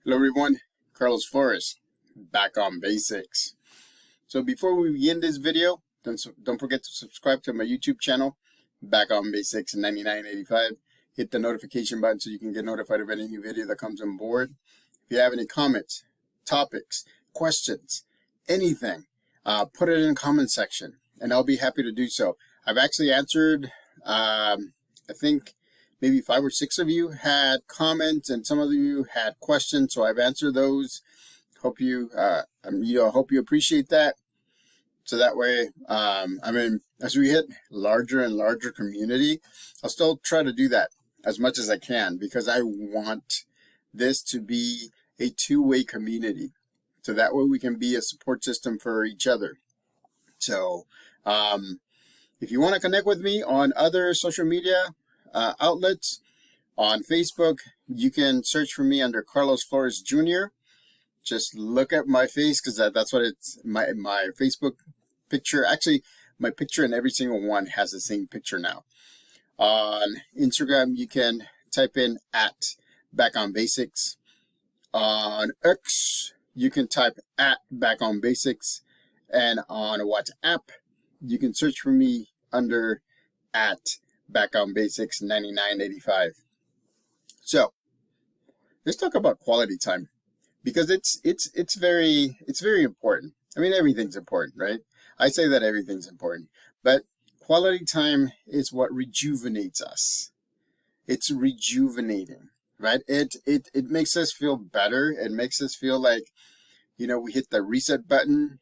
Hello everyone, Carlos Flores, back on basics. So before we begin this video, don't forget to subscribe to my YouTube channel, Back on Basics 9985. Hit the notification button so you can get notified of any new video that comes on board. If you have any comments, topics, questions, anything, put it in the comment section and I'll be happy to do so. I've actually answered, I think, maybe 5 or 6 of you had comments, and some of you had questions, so I've answered those. Hope you, hope you appreciate that. So that way, as we hit larger and larger community, I'll still try to do that as much as I can because I want this to be a two-way community. So that way we can be a support system for each other. So if you want to connect with me on other social media outlets, on Facebook, you can search for me under Carlos Flores Jr. Just look at my face because that's what it's, my Facebook picture. Actually, my picture in every single one has the same picture now. On Instagram, you can type in @BackOnBasics. On X, you can type @BackOnBasics. And on WhatsApp, you can search for me under @BackOnBasics 9985. So let's talk about quality time because it's very important. I mean, everything's important, right? I say that everything's important, but quality time is what rejuvenates us. It's rejuvenating, right? It makes us feel better. It makes us feel like, we hit the reset button.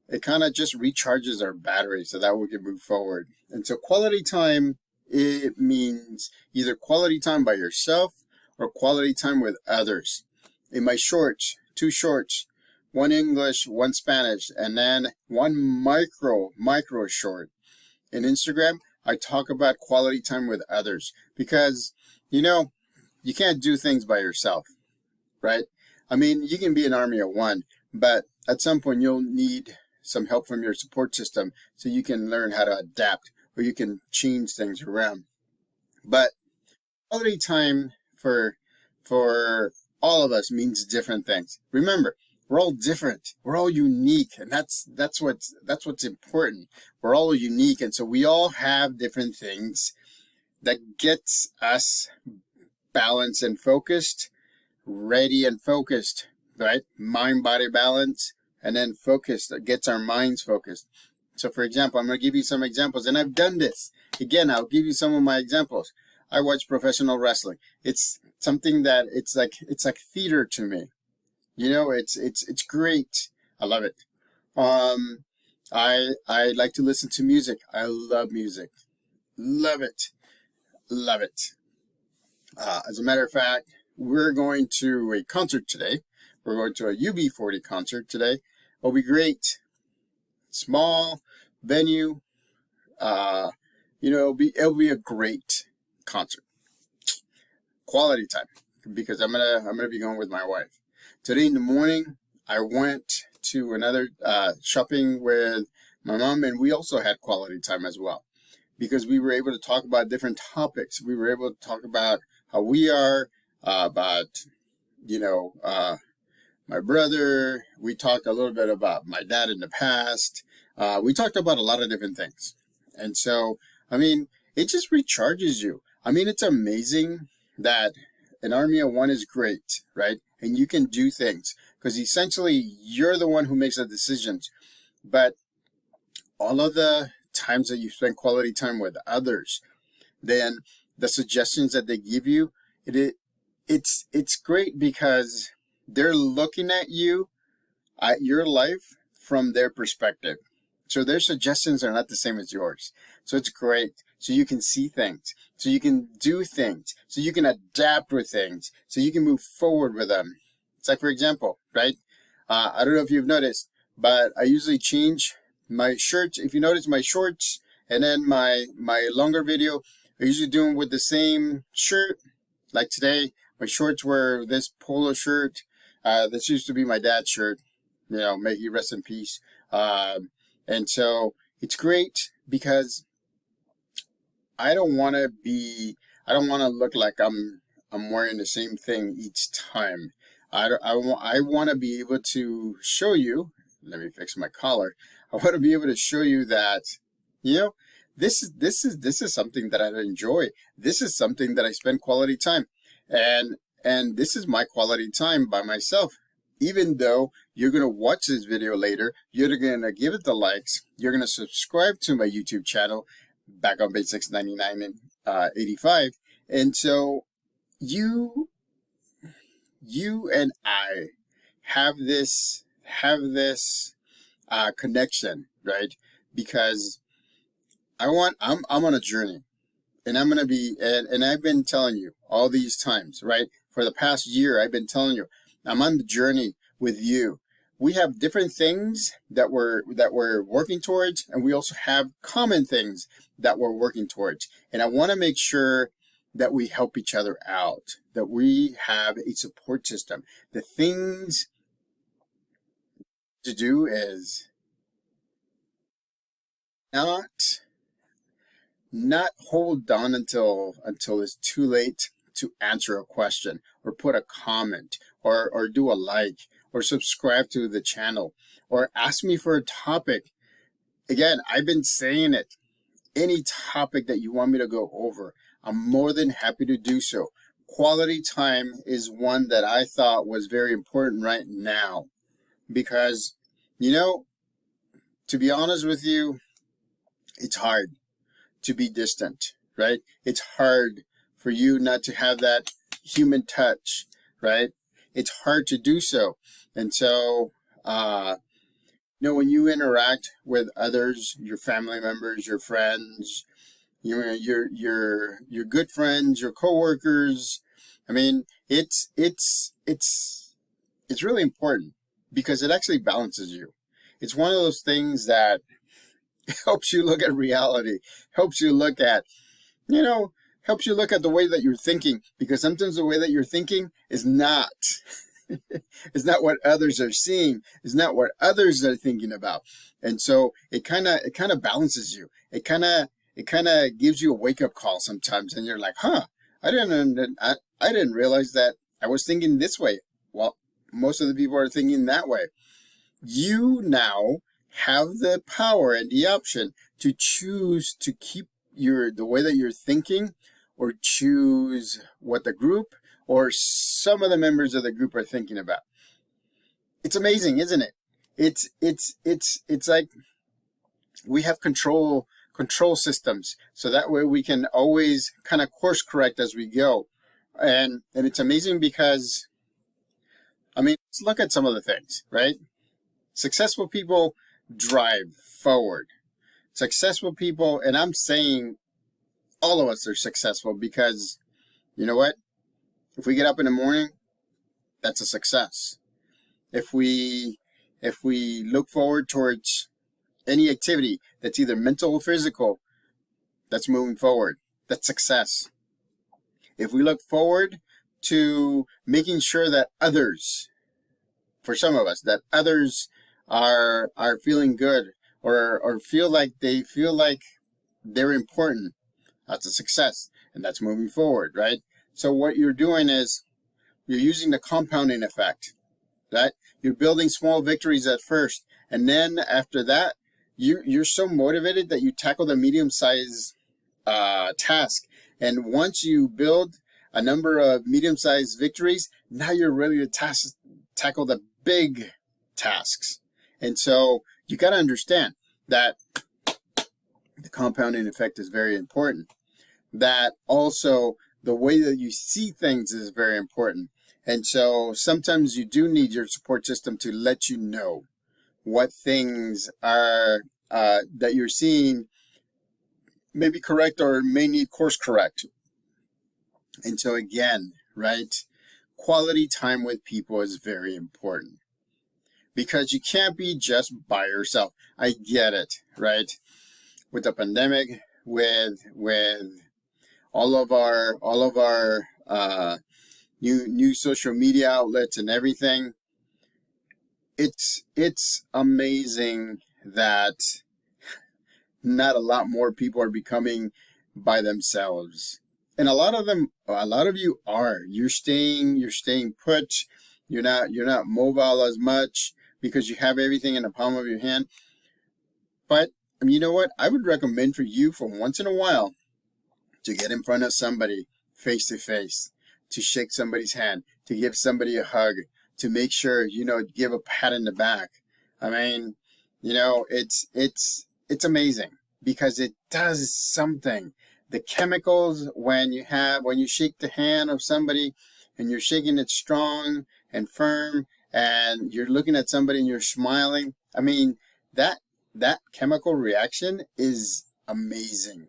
It kind of just recharges our battery so that we can move forward. And so quality time, it means either quality time by yourself or quality time with others. In my shorts, 2 shorts, 1 English, 1 Spanish, and then 1 micro short. In Instagram, I talk about quality time with others because, you can't do things by yourself, right? I mean, you can be an army of one, but at some point you'll need some help from your support system so you can learn how to adapt or you can change things around. But quality time for all of us means different things. Remember, we're all different. We're all unique, and that's what's important. We're all unique, and so we all have different things that gets us balanced and focused, ready and focused, right? Mind body balance. And then focus that gets our minds focused. So for example, I'm going to give you some examples, and I've done this. Again, I'll give you some of my examples. I watch professional wrestling. It's something that it's like theater to me. It's great. I love it. I like to listen to music. I love music. Love it. Love it. As a matter of fact, we're going to a concert today. We're going to a UB40 concert today. It'll be great. Small venue. It'll be a great concert. Quality time because I'm gonna be going with my wife. Today in the morning, I went to another shopping with my mom, and we also had quality time as well because we were able to talk about different topics. We were able to talk about how we are, about my brother. We talked a little bit about my dad in the past. We talked about a lot of different things. And so, it just recharges you. It's amazing that an army of one is great, right? And you can do things because essentially you're the one who makes the decisions. But all of the times that you spend quality time with others, then the suggestions that they give you, it's great because they're looking at you, at your life from their perspective. So their suggestions are not the same as yours. So it's great. So you can see things. So you can do things. So you can adapt with things. So you can move forward with them. It's like, for example, right? I don't know if you've noticed, but I usually change my shirts. If you notice my shorts and then my longer video, I usually do them with the same shirt. Like today, my shorts were this polo shirt. This used to be my dad's shirt. May he rest in peace. And so it's great because I don't want to be, I don't want to look like I'm wearing the same thing each time. I want to be able to show you, let me fix my collar. I want to be able to show you that, you know, this is something that I enjoy. This is something that I spend quality time. And this is my quality time by myself. Even though you're going to watch this video later, you're going to give it the likes, you're going to subscribe to my YouTube channel, Back on Basics 99 and 85. And so you and I have this connection, right? Because I'm on a journey, and I'm gonna be, and I've been telling you all these times, right? For the past year, I've been telling you, I'm on the journey with you. We have different things that we're working towards, and we also have common things that we're working towards. And I want to make sure that we help each other out, that we have a support system. The things to do is not hold on until it's too late to answer a question or put a comment or do a like or subscribe to the channel or ask me for a topic. Again, I've been saying it. Any topic that you want me to go over, I'm more than happy to do so. Quality time is one that I thought was very important right now because, to be honest with you, it's hard to be distant, right? It's hard for you not to have that human touch, right? It's hard to do so. And so, when you interact with others, your family members, your friends, your good friends, your coworkers, I mean, it's really important because it actually balances you. It's one of those things that helps you look at reality, helps you look at, helps you look at the way that you're thinking, because sometimes the way that you're thinking is not is not what others are seeing, is not what others are thinking about. And so it kind of balances you. It kind of gives you a wake-up call sometimes, and you're like, I didn't realize that I was thinking this way. Well, most of the people are thinking that way. You now have the power and the option to choose to keep the way that you're thinking, or choose what the group or some of the members of the group are thinking about. It's amazing, isn't it? It's like we have control systems, so that way we can always kind of course correct as we go. And it's amazing because, let's look at some of the things, right? Successful people drive forward. Successful people, and I'm saying all of us are successful because, you know what? If we get up in the morning, that's a success. If we look forward towards any activity that's either mental or physical, that's moving forward. That's success. If we look forward to making sure that others, for some of us, that others are feeling good or feel like they're important, that's a success, and that's moving forward, right? So what you're doing is you're using the compounding effect, right? You're building small victories at first, and then after that, you're so motivated that you tackle the medium-sized task. And once you build a number of medium-sized victories, now you're ready to tackle the big tasks. And so you got to understand that the compounding effect is very important. That also the way that you see things is very important. And so sometimes you do need your support system to let you know what things are that you're seeing may be correct or may need course correct. And so again, right, quality time with people is very important because you can't be just by yourself. I get it, right? With the pandemic, with all of our new social media outlets and everything, it's amazing that not a lot more people are becoming by themselves. And a lot of you are. You're staying put. You're not mobile as much because you have everything in the palm of your hand. But you know what? I would recommend for you for once in a while to get in front of somebody face to face, to shake somebody's hand, to give somebody a hug, to make sure, give a pat in the back. I mean, it's amazing because it does something. The chemicals when you shake the hand of somebody and you're shaking it strong and firm and you're looking at somebody and you're smiling. I mean, that chemical reaction is amazing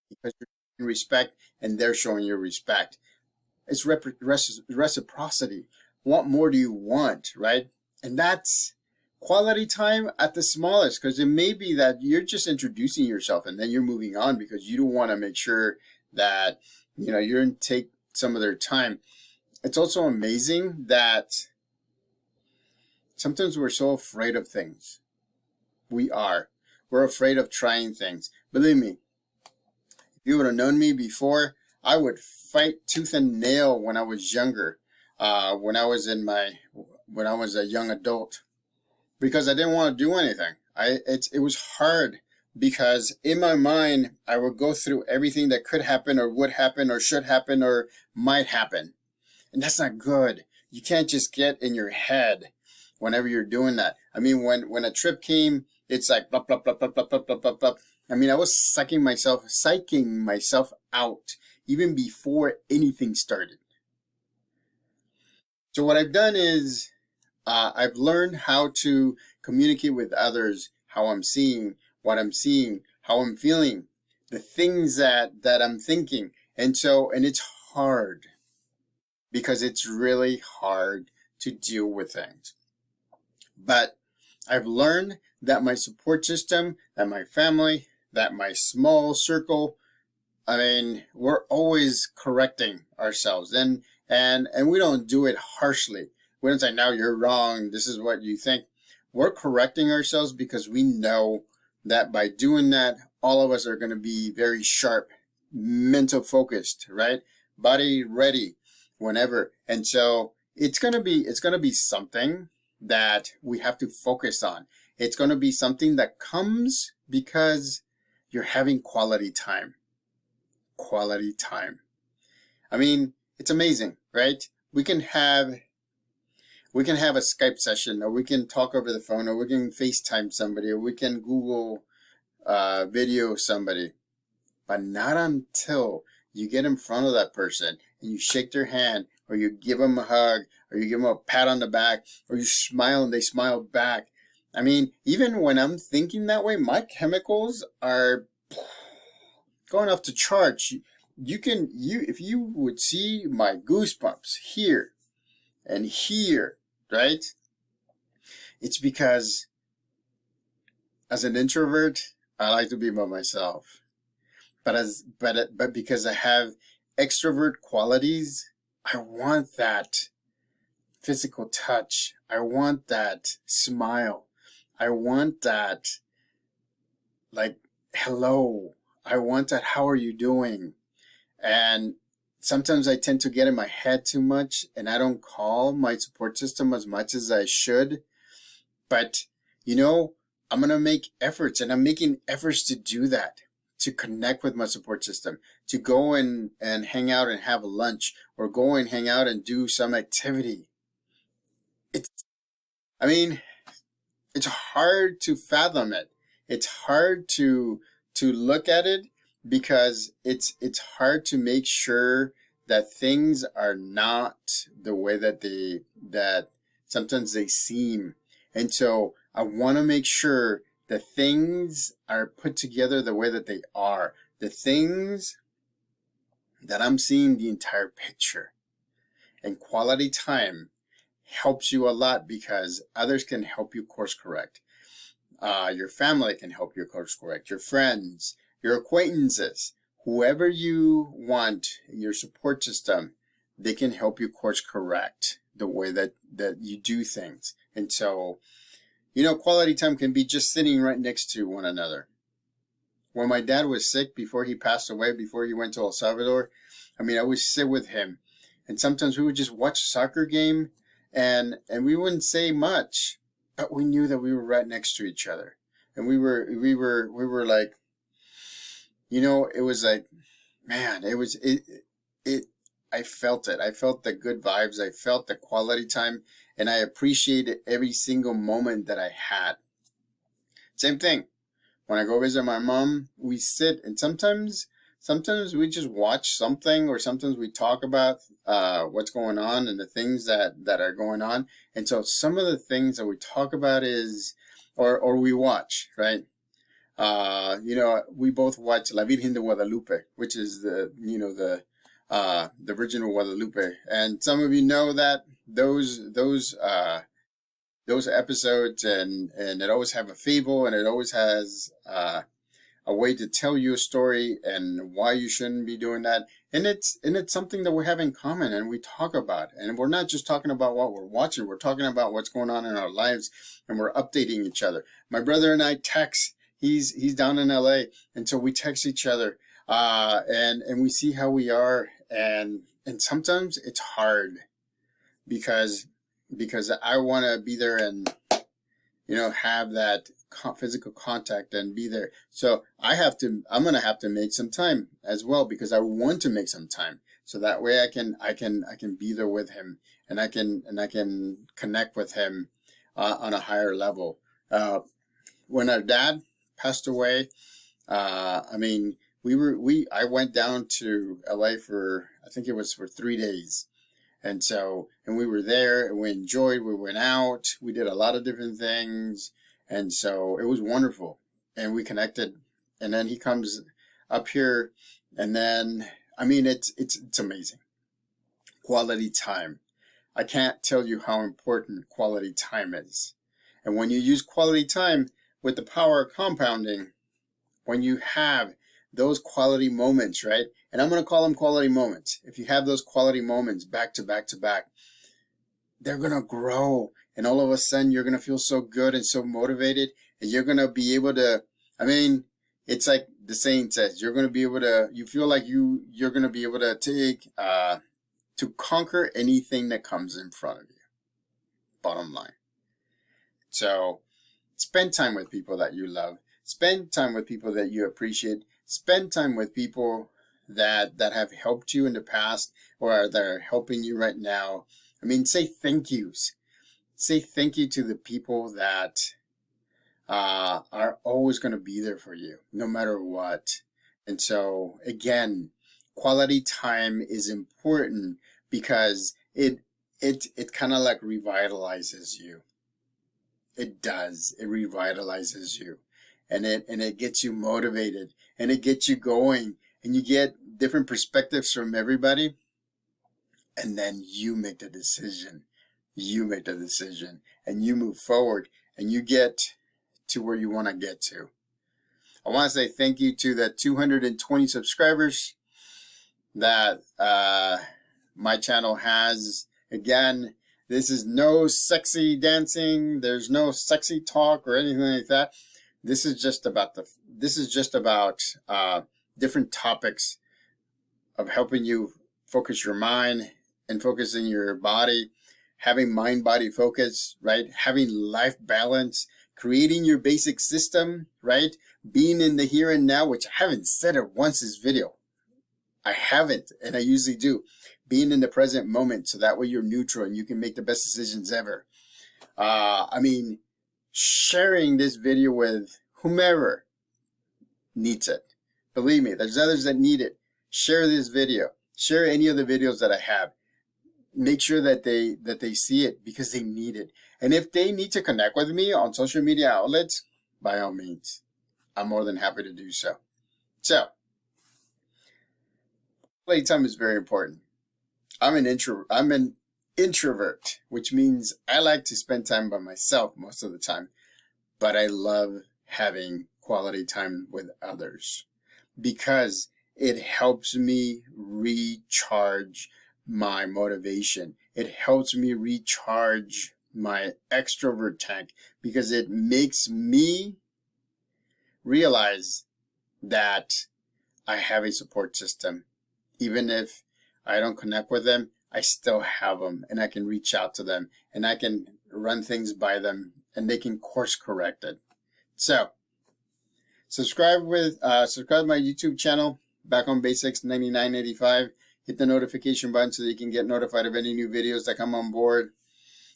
because you're showing respect and they're showing you respect. It's reciprocity. What more do you want, right? And that's quality time at the smallest, because it may be that you're just introducing yourself and then you're moving on because you don't want to make sure that you're going to take some of their time. It's also amazing that sometimes we're so afraid of things. We're afraid of trying things. Believe me, if you would have known me before, I would fight tooth and nail when I was younger, when I was a young adult, because I didn't want to do anything. It was hard because in my mind I would go through everything that could happen or would happen or should happen or might happen, and that's not good. You can't just get in your head whenever you're doing that. I mean, when a trip came, it's like blah blah blah blah blah blah blah blah blah. I mean, I was psyching myself out even before anything started. So what I've done is I've learned how to communicate with others, how I'm seeing, what I'm seeing, how I'm feeling, the things that I'm thinking. And it's hard because it's really hard to deal with things. But I've learned that my support system, that my family, that my small circle, I mean, we're always correcting ourselves, and we don't do it harshly. We don't say, "No, you're wrong. This is what you think." We're correcting ourselves because we know that by doing that, all of us are going to be very sharp, mental focused, right? Body ready whenever. And so it's going to be something that we have to focus on. It's going to be something that comes because you're having quality time. Quality time. I mean, it's amazing, right? We can have a Skype session, or we can talk over the phone, or we can FaceTime somebody, or we can Google video somebody, but not until you get in front of that person and you shake their hand, or you give them a hug, or you give them a pat on the back, or you smile and they smile back. I mean, even when I'm thinking that way, my chemicals are going off the charts. If you would see my goosebumps here and here, right? It's because as an introvert, I like to be by myself. But because I have extrovert qualities, I want that physical touch. I want that smile. I want that, like, hello. I want that, how are you doing? And sometimes I tend to get in my head too much, and I don't call my support system as much as I should. But, I'm going to make efforts, and I'm making efforts to do that, to connect with my support system, to go and hang out and have lunch, or go and hang out and do some activity. It's hard to fathom it. It's hard to look at it, because it's hard to make sure that things are not the way that sometimes they seem. And so I want to make sure that things are put together the way that they are. The things that I'm seeing the entire picture. And quality time helps you a lot because others can help you course correct. Your family can help you course correct. Your friends, your acquaintances, whoever you want in your support system, they can help you course correct the way that you do things. And so, quality time can be just sitting right next to one another, when my dad was sick before he passed away, before he went to El Salvador, I mean, I would sit with him, and sometimes we would just watch a soccer game, and we wouldn't say much, but we knew that we were right next to each other, and we were like, you know, it was like, man, it. I felt it. I felt the good vibes. I felt the quality time, and I appreciated every single moment that I had. Same thing. When I go visit my mom, we sit, and sometimes we just watch something, or sometimes we talk about what's going on and the things that are going on. And so some of the things that we talk about is, or we watch, right? You know, we both watch La Virgen de Guadalupe, which is the original Guadalupe, and some of you know that those episodes, and it always have a fable, and it always has a way to tell you a story and why you shouldn't be doing that. And it's something that we have in common, and we talk about. And we're not just talking about what we're watching, we're talking about what's going on in our lives, and we're updating each other. My brother and I text. He's down in LA, and so we text each other, and we see how we are, and sometimes it's hard because I want to be there and, you know, have that physical contact and be there. So I'm going to have to make some time as well, because I want to make some time. So that way I can be there with him, and I can connect with him on a higher level. When our dad passed away, I mean, I went down to LA for, I think it was for 3 days. And we were there, and we enjoyed, we went out, we did a lot of different things. And so it was wonderful, and we connected. And then he comes up here, and then, I mean, it's amazing. Quality time. I can't tell you how important quality time is. And when you use quality time with the power of compounding, when you have those quality moments, right? And I'm going to call them quality moments. If you have those quality moments back to back to back, they're going to grow. And all of a sudden, you're going to feel so good and so motivated. And you're going to be able to, I mean, it's like the saying says, you're going to be able to, you feel like you're going to be able to to conquer anything that comes in front of you. Bottom line. So spend time with people that you love. Spend time with people that you appreciate. Spend time with people that have helped you in the past, or that are helping you right now. I mean, say thank yous. Say thank you to the people that are always going to be there for you, no matter what. And so, again, quality time is important, because it kind of like revitalizes you. It does. It revitalizes you. And it gets you motivated, and it gets you going, and you get different perspectives from everybody. And then you make the decision. You make the decision, and you move forward, and you get to where you want to get to. I want to say thank you to the 220 subscribers that my channel has. Again, this is no sexy dancing. There's no sexy talk or anything like that. This is just about different topics of helping you focus your mind and focusing your body, having mind-body focus, right? Having life balance, creating your basic system, right? Being in the here and now, which I haven't said it once this video. I haven't, and I usually do. Being in the present moment, so that way you're neutral and you can make the best decisions ever. I mean, sharing this video with whomever needs it. Believe me, there's others that need it. Share this video. Share any of the videos that I have. Make sure that they see it, because they need it. And if they need to connect with me on social media outlets, by all means, I'm more than happy to do so. So, playtime is very important. I'm an introvert, which means I like to spend time by myself most of the time, but I love having quality time with others, because it helps me recharge my motivation. It helps me recharge my extrovert tank, because it makes me realize that I have a support system. Even if I don't connect with them, I still have them, and I can reach out to them, and I can run things by them, and they can course correct it. So subscribe to my YouTube channel, Back on Basics 9985. Hit the notification button so that you can get notified of any new videos that come on board.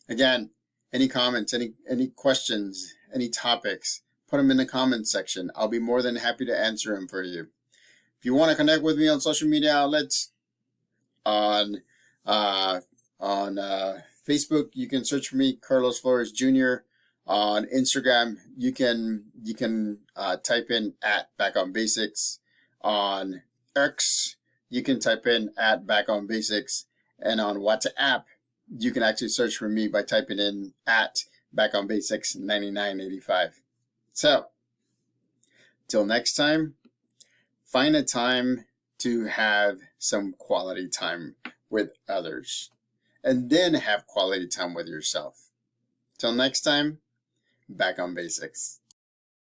Again, any comments, any questions, any topics, put them in the comments section. I'll be more than happy to answer them for you. If you want to connect with me on social media outlets, on Facebook, you can search for me, Carlos Flores Jr. On Instagram, you can type in @BackOnBasics. On X, you can type in @BackOnBasics. And on WhatsApp, you can actually search for me by typing in @BackOnBasics 9985. So, till next time, find a time to have some quality time with others, and then have quality time with yourself. Till next time, Back on Basics.